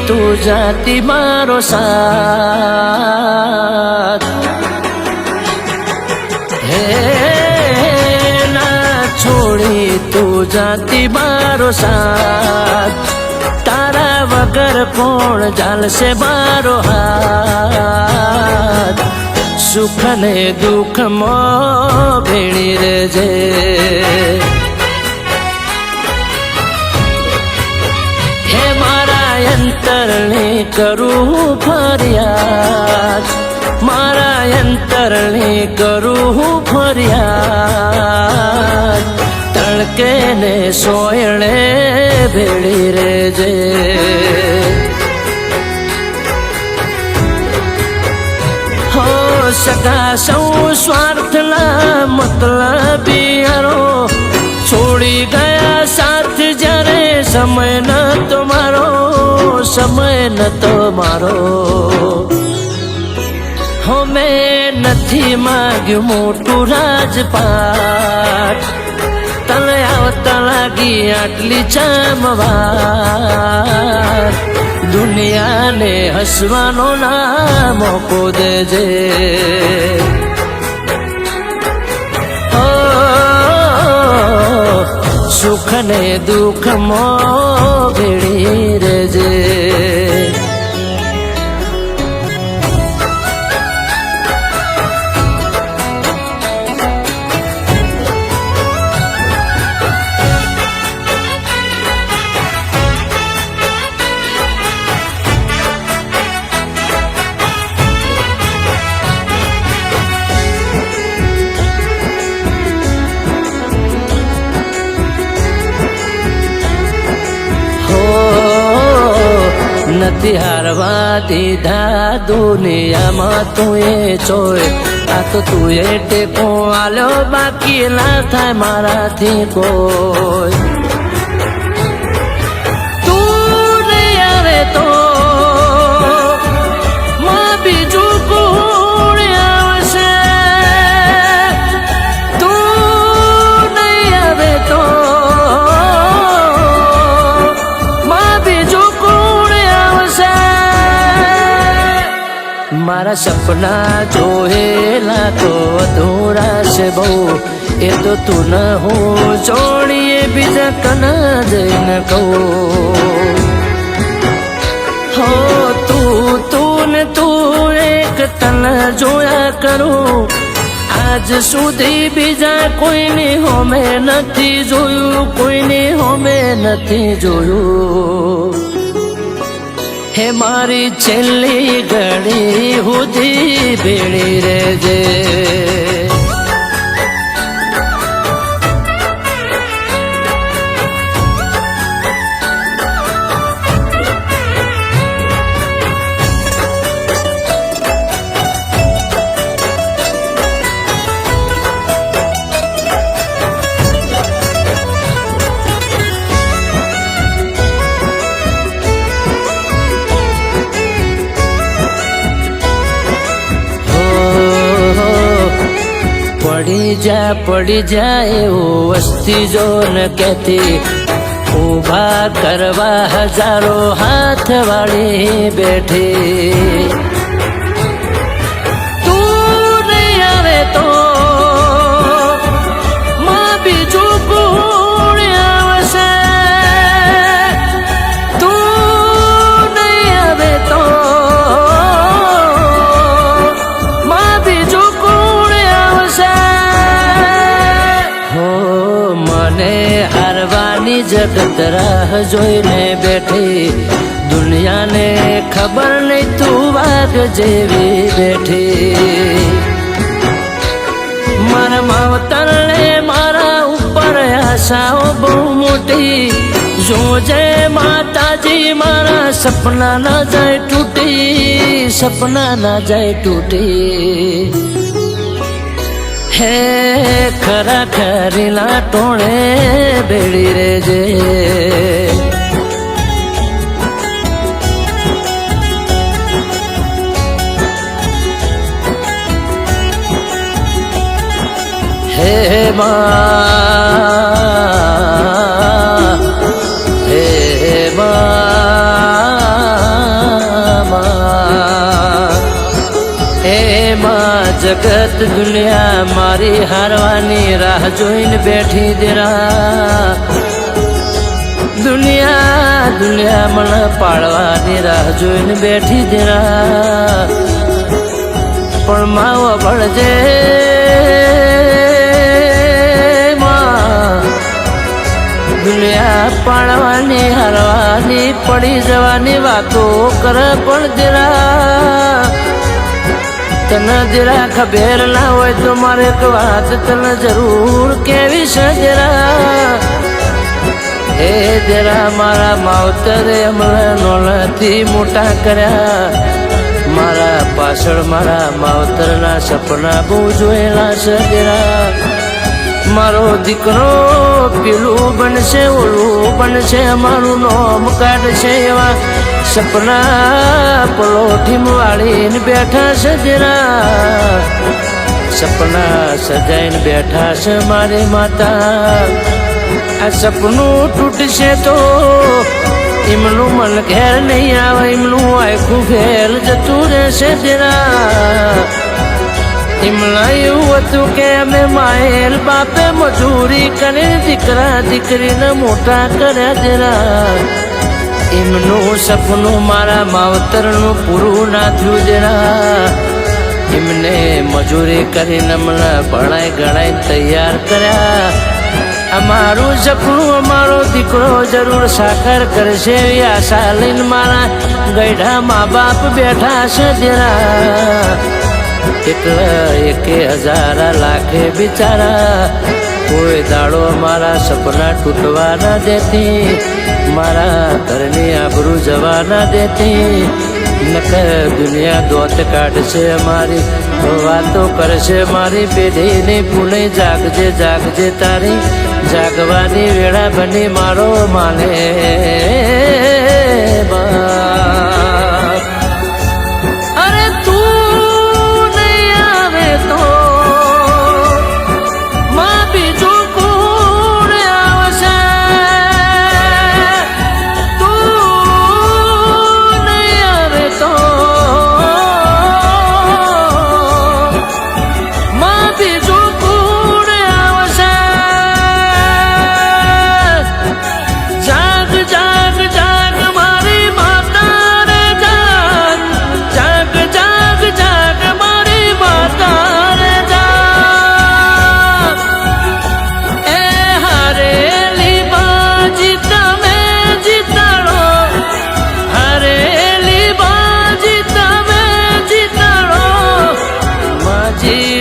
તું જાતી મારો સાથ હે ના છોડી તું જાતી મારો સાથ તારા વગર કોણ ચાલશે મારો હાથ સુખ ને દુઃખ માં ભેળી રહેજે હે મારા અંતરને કરું ફરિયાદ મારા અંતરને કરું ફરિયાદ તડકે ને સોયણે ભેળી રહેજે હો સગા સૌ સ્વાર્થના મતલબીયારો છોડી ગયા સાથ જ્યારે સમય ન તો મારો સમય ન તો મારો હો મેં નથી માગ્યું મોટું રાજપાટ તને આવતા લાગી આટલી ચામવાર દુનિયાને હસવાનો ના મોકો દેજે સુખ ને દુઃખ માં ભેળી રહેજે નથી હારવા દીધા દુનિયામાં તું એ ચોય આ તો તું એ ટેકો આલ્યો બાકી ના થાય મારાથી કોઈ તું નહીં આવે તો માં બીજું કોણ આવશે તું નહીં આવે તો મારા સપના જોયેલા તો અધૂરા છે બહુ એ તો તું ન હું જોડીએ બીજા કના જઈને કહું હો તું ને તું એક તને જોયા કરું આજ સુધી બીજા કોઈની હોમે નથી જોયું કોઈની હોમે નથી જોયું હે મારી છેલ્લી ઘડી સુધી ભેળી રહેજે પડી જાય એવું વસ્તી જો ન કહેતી ઊભા કરવા હજારો હાથ વાળી બેઠી તું નહીં આવે તો માં બીજું કોણ આવશે તું નહીં આવે તો માં બીજું કોણ આવશે મને હારવાની જગત રાહ જોઈને બેઠી દુનિયાને ખબર નહીં તું વાઘ જેવી બેઠી મારા માવતરને મારા ઉપર આશાઓ બહુ મોટી જોજે માતાજી મારા સપના ના જાય તૂટી સપના ના જાય તૂટી હે ખરા ખરીલા ટોળે ભેળી રહેજે હે મા માં જગત દુનિયા મારી હારવાની રાહ જોઈને બેઠી દેરા દુનિયા મને પાડવાની રાહ જોઈને બેઠી દેરા પણ માવો ભળજે દુનિયા પાડવાની હારવાની પડી જવાની વાતો કર પણ દેરા તને જરા ખબર ના હોય તો મારે એક વાત તને જરૂર કેવી છે જરા હે જરા મારા માવતરે હમણાં નોનાથી મોટા કર્યા મારા પાછળ મારા માવતરના સપના બહુ જોયેલા છે જરા મારો દીકરો પેલું બનશે ઓલું બનશે અમારું નામ કાઢશે એવા સપના પલોઠી વાળીને બેઠા છે જરા સપના સજાઈને બેઠા છે મારી માતા આ સપનું તૂટશે તો એમનું મન ઘેર નહીં આવે એમનું આખું ઘેર જતું રહેશે જરા એમના એવું હતું કે અમે માયેલ બાપે મજૂરી કરીને દીકરા દીકરીને મોટા કર્યા જરા એમનું સપનું મારા માવતરનું પૂરું ના થયું જરા એમને મજૂરી કરીને મને ભણાઈ ગણાઈ તૈયાર કર્યા અમારું સપનું અમારો દીકરો જરૂર સાકાર કરશે એવી આશા લઈને મારા ગયઢા મા બાપ બેઠા છે જરા એટલે 1000 લાખે બિચારા કોઈ દાડો મારા સપના તૂટવા ના દેતી મારા ઘરની આબરૂ જવા ના દેતી નકર દુનિયા દોત કાઢશે મારી વાતો કરશે મારી પેઢીની પુણે જાગજે જાગજે તારી જાગવાની વેળા બની મારો માને અરે તું નહીં આવે તો માં બીજું કોણ આવશે તું નહીં આવે તો માં બીજું કોણ આવશે જાગ જાગ જાગ મારી માતા રે જાગ જાગ જાગ જાગ મારી માતા રે જાગ એ હારેલી બાજી તમે જીતાડો હારેલી બાજી તમે જીતાડો માજી